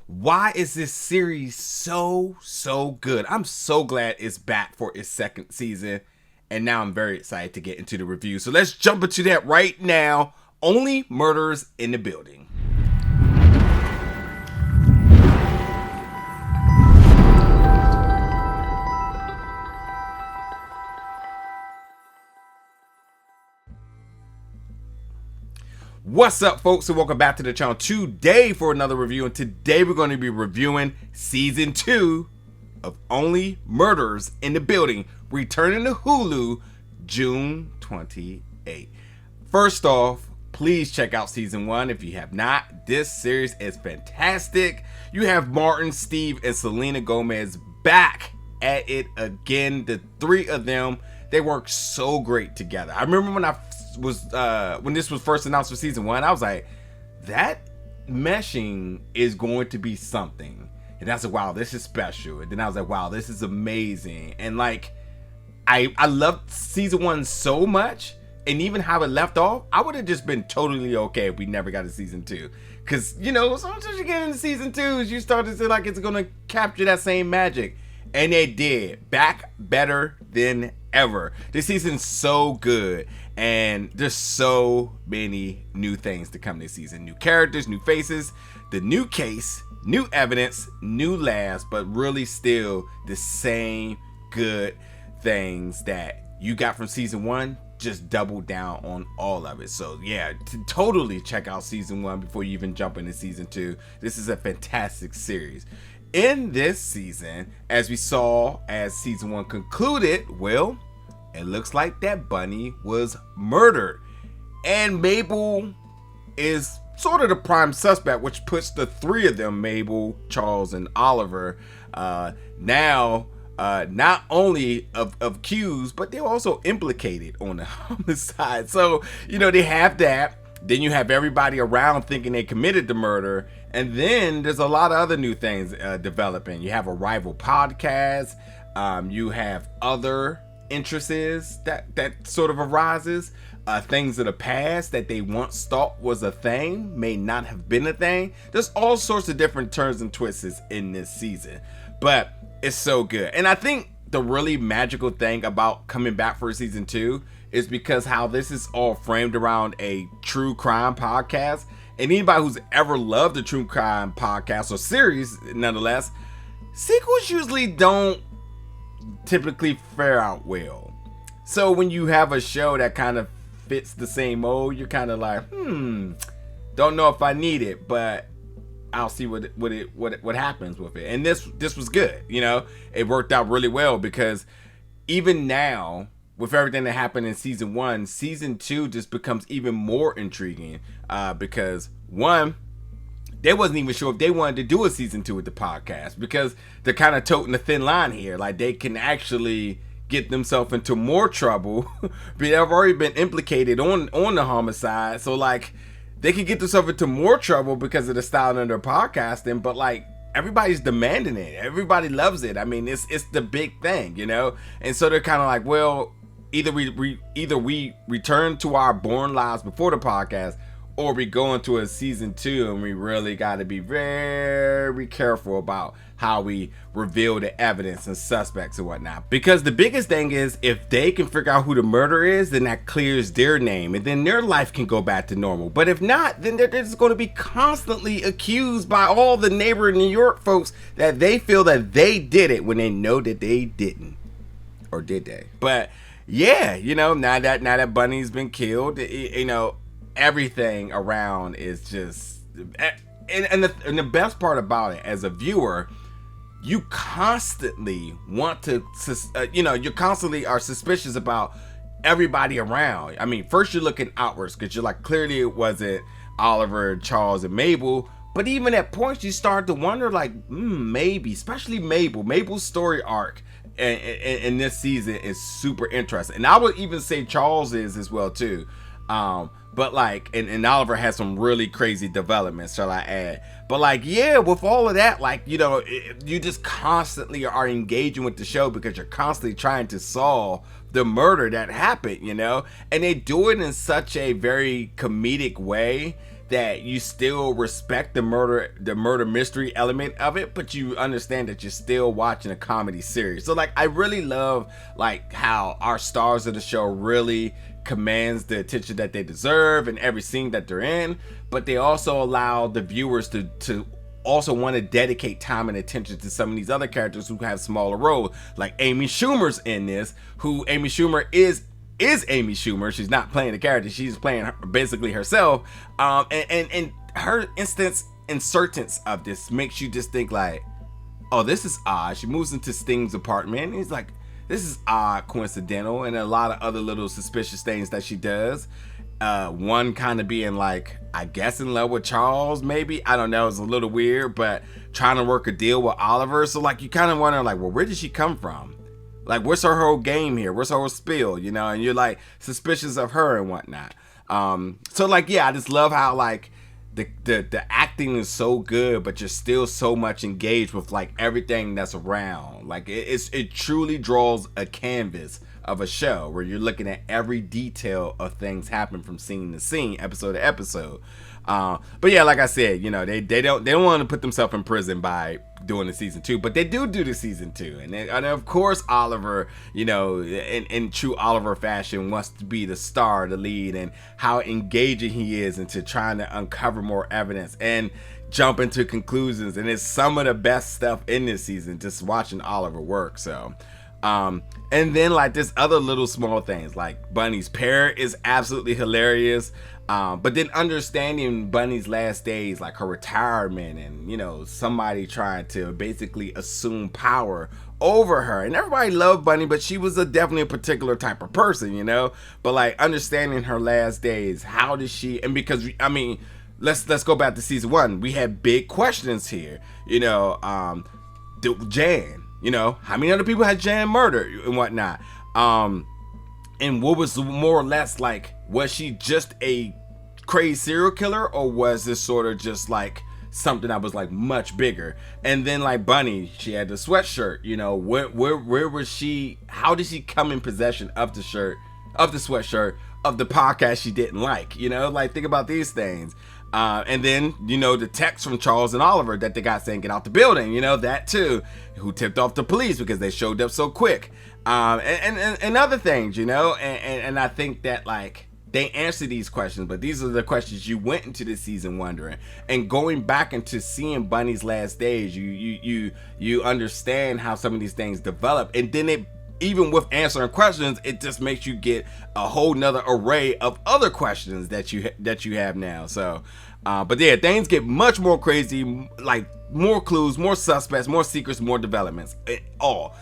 Why is this series so good? I'm so glad it's back for its second season, and now I'm very excited to get into the review. So let's jump into that right now. Only Murders in the Building. What's up, folks, and welcome back to the channel today for another review. And today we're going to be reviewing season 2 of Only Murders in the Building, returning to HULU June 28th. First off, please check out season 1 if you have not. This series is fantastic. You have Martin, Steve, and Selena Gomez back at it again. The three of them, they work so great together. I remember when this was first announced for season 1, I was like, that meshing is going to be something. And I was like, wow, this is special. And then I was like, wow, this is amazing. And like, I loved season 1 so much, and even how it left off, I would have just been totally okay if we never got a season 2. Because, you know, sometimes you get into season 2s, you start to feel like it's going to capture that same magic. And they did. Back better than ever. This season's so good, and there's so many new things to come this season. New characters, new faces, the new case, new evidence, new laughs, but really still the same good things that you got from season 1. Just double down on all of it. So yeah, totally check out season 1 before you even jump into season 2. This is a fantastic series. In this season, as we saw as season 1 concluded, well, it looks like that bunny was murdered, and Mabel is sort of the prime suspect, which puts the three of them, Mabel, Charles, and Oliver, now not only accused, but they're also implicated on the homicide. So, you know, they have that. Then you have everybody around thinking they committed the murder. And then there's a lot of other new things developing. You have a rival podcast. You have other interests that sort of arises. Things of the past that they once thought was a thing may not have been a thing. There's all sorts of different turns and twists in this season. But it's so good. And I think the really magical thing about coming back for season 2 is because how this is all framed around a true crime podcast. And anybody who's ever loved a true crime podcast or series, nonetheless, sequels usually don't typically fare out well. So when you have a show that kind of fits the same mold, you're kind of like, don't know if I need it, but I'll see what happens with it. And this was good, you know. It worked out really well, because even now, with everything that happened in season 1, season 2 just becomes even more intriguing, because one, they wasn't even sure if they wanted to do a season 2 with the podcast, because they're kind of toting a thin line here. Like, they can actually get themselves into more trouble. They've already been implicated on the homicide, so like they can get themselves into more trouble because of the style of their podcasting. But like, everybody's demanding it. Everybody loves it. I mean, it's the big thing, you know. And so they're kind of like, well, either we return to our born lives before the podcast, or we go into a season 2, and we really got to be very careful about how we reveal the evidence and suspects and whatnot. Because the biggest thing is, if they can figure out who the murderer is, then that clears their name, and then their life can go back to normal. But if not, then they're just going to be constantly accused by all the neighboring New York folks that they feel that they did it when they know that they didn't. Or did they? But yeah, you know, now that Bunny's been killed, you know, everything around is just, and the best part about it, as a viewer, you constantly want to, you constantly are suspicious about everybody around. I mean, first you're looking outwards, because you're like, clearly it wasn't Oliver, Charles, and Mabel. But even at points you start to wonder, like, maybe, especially Mabel's story arc in this season is super interesting. And I would even say Charles is as well too. But like, and Oliver has some really crazy developments, shall I add. But like, yeah, with all of that, like, you know, you just constantly are engaging with the show, because you're constantly trying to solve the murder that happened, you know. And they do it in such a very comedic way that you still respect the murder mystery element of it, but you understand that you're still watching a comedy series. So like I really love like how our stars of the show really commands the attention that they deserve in every scene that they're in, but they also allow the viewers to also want to dedicate time and attention to some of these other characters who have smaller roles. Like Amy Schumer's in this, who Amy Schumer is Amy Schumer. She's not playing the character, she's playing basically herself. And her insertance of this makes you just think like, oh, this is odd. She moves into Sting's apartment and he's like, this is odd, coincidental, and a lot of other little suspicious things that she does. One kind of being like, I guess in love with Charles, maybe, I don't know, it's a little weird, but trying to work a deal with Oliver. So like you kind of wonder like, well, where did she come from? Like, what's her whole game here? What's her whole spiel, you know? And you're like suspicious of her and whatnot. So like, yeah, I just love how like the acting is so good, but you're still so much engaged with like everything that's around. Like it truly draws a canvas of a show where you're looking at every detail of things happen from scene to scene, episode to episode. But yeah, like I said, you know, they don't want to put themselves in prison by doing the season 2, but they do the season 2, and of course Oliver, you know, in true Oliver fashion, wants to be the star, the lead, and how engaging he is into trying to uncover more evidence and jump into conclusions. And it's some of the best stuff in this season, just watching Oliver work. So and then like this other little small things, like Bunny's parrot is absolutely hilarious. But then understanding Bunny's last days, like her retirement, and you know, somebody trying to basically assume power over her. And everybody loved Bunny, but she was definitely a particular type of person, you know. But like understanding her last days, how did she? And because I mean, let's go back to season 1. We had big questions here, you know. Jan, you know, how many other people had Jan murdered and whatnot? And what was more or less like, was she just a crazy serial killer, or was this sort of just like something that was like much bigger? And then like Bunny, she had the sweatshirt, you know, where was she? How did she come in possession of the sweatshirt of the podcast she didn't like? You know, like think about these things. And then, you know, the text from Charles and Oliver that they got saying get out the building, you know, that too, who tipped off the police because they showed up so quick. And other things, you know, and I think that like they answer these questions, but these are the questions you went into this season wondering. And going back into seeing Bunny's last days, you understand how some of these things develop, and then it, even with answering questions, it just makes you get a whole nother array of other questions that you have now. So, but yeah, things get much more crazy, like more clues, more suspects, more secrets, more developments.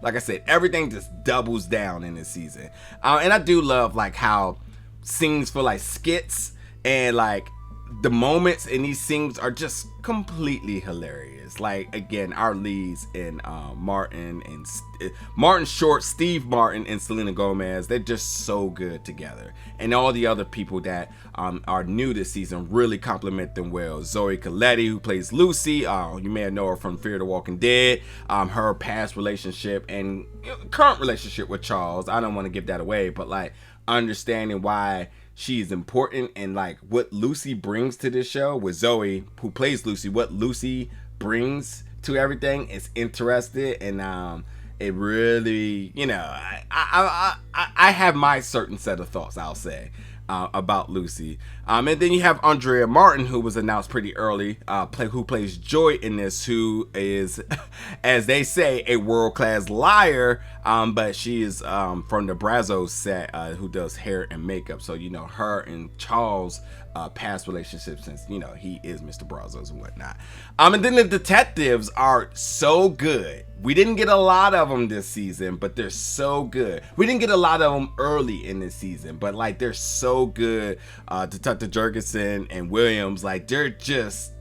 Like I said, everything just doubles down in this season. And I do love like how scenes feel like skits, and like the moments in these scenes are just completely hilarious. Like again, our leads in Martin Short, Steve Martin, and Selena Gomez, they're just so good together. And all the other people that are new this season really complement them well. Zoe Colletti, who plays Lucy, you may know her from Fear the Walking Dead. Her past relationship and current relationship with Charles, I don't want to give that away, but like understanding why she's important and like what Lucy brings to this show with Zoe, who plays Lucy, what Lucy brings to everything is interesting. And it really, you know, I have my certain set of thoughts, I'll say, about Lucy. And then you have Andrea Martin, who was announced pretty early, who plays Joy in this, who is, as they say, a world-class liar, but she is from the Brazos set, who does hair and makeup. So, you know, her and Charles' past relationship, since, you know, he is Mr. Brazos and whatnot. And then the detectives are so good. We didn't get a lot of them this season, but they're so good. We didn't get a lot of them early in this season, but like they're so good. Detective Jurgensen and Williams, like they're just,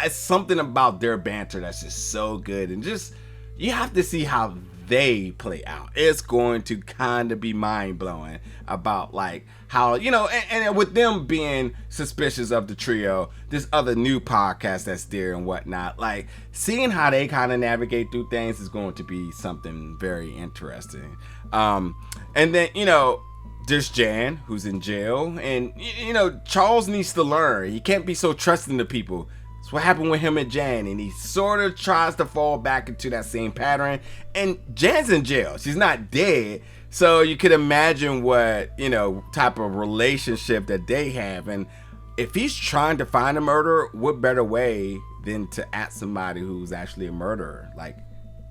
something about their banter that's just so good. And just, you have to see how they play out. It's going to kind of be mind-blowing about like how, you know, and with them being suspicious of the trio, this other new podcast that's there and whatnot, like seeing how they kind of navigate through things is going to be something very interesting. And then, you know, there's Jan, who's in jail, and you know, Charles needs to learn. He can't be so trusting to people. That's what happened with him and Jan, and he sort of tries to fall back into that same pattern. And Jan's in jail. She's not dead, so you could imagine what, you know, type of relationship that they have. And if he's trying to find a murderer, what better way than to ask somebody who's actually a murderer, like,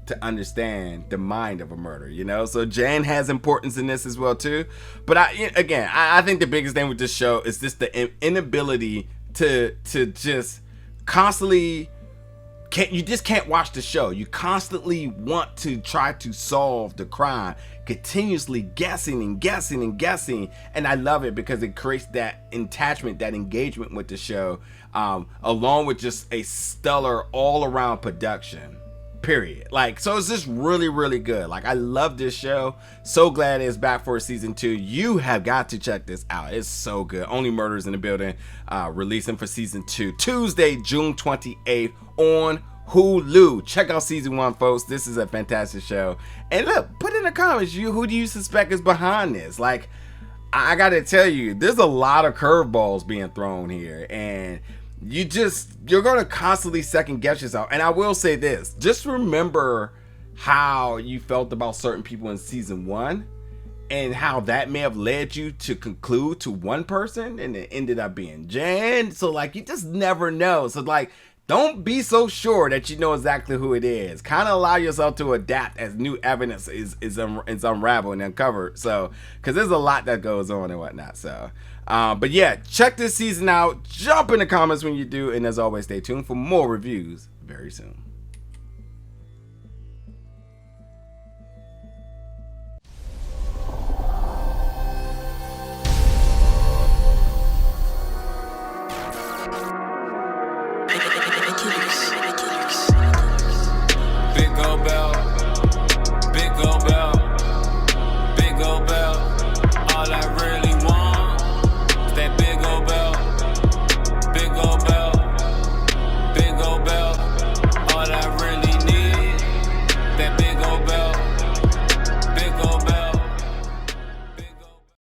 to understand the mind of a murderer, you know? So Jan has importance in this as well too. But I think the biggest thing with this show is just the inability to just constantly you just can't watch the show. You constantly want to try to solve the crime, continuously guessing and guessing and guessing. And I love it because it creates that attachment, that engagement with the show, along with just a stellar all-around production. Period. Like, so it's just really, really good. Like, I love this show. So glad it's back for season 2. You have got to check this out. It's so good. Only Murders in the Building, releasing for season 2 Tuesday, June 28th on HULU. Check out season 1, folks. This is a fantastic show. And look, put in the comments, who do you suspect is behind this? Like, I gotta tell you, there's a lot of curveballs being thrown here, and you're gonna constantly second guess yourself. And I will say this, just remember how you felt about certain people in season 1 and how that may have led you to conclude to one person and it ended up being Jan. So like, you just never know. So like, don't be so sure that you know exactly who it is. Kind of allow yourself to adapt as new evidence is unraveled and uncovered. So, because there's a lot that goes on and whatnot. So, but yeah, check this season out. Jump in the comments when you do. And as always, stay tuned for more reviews very soon.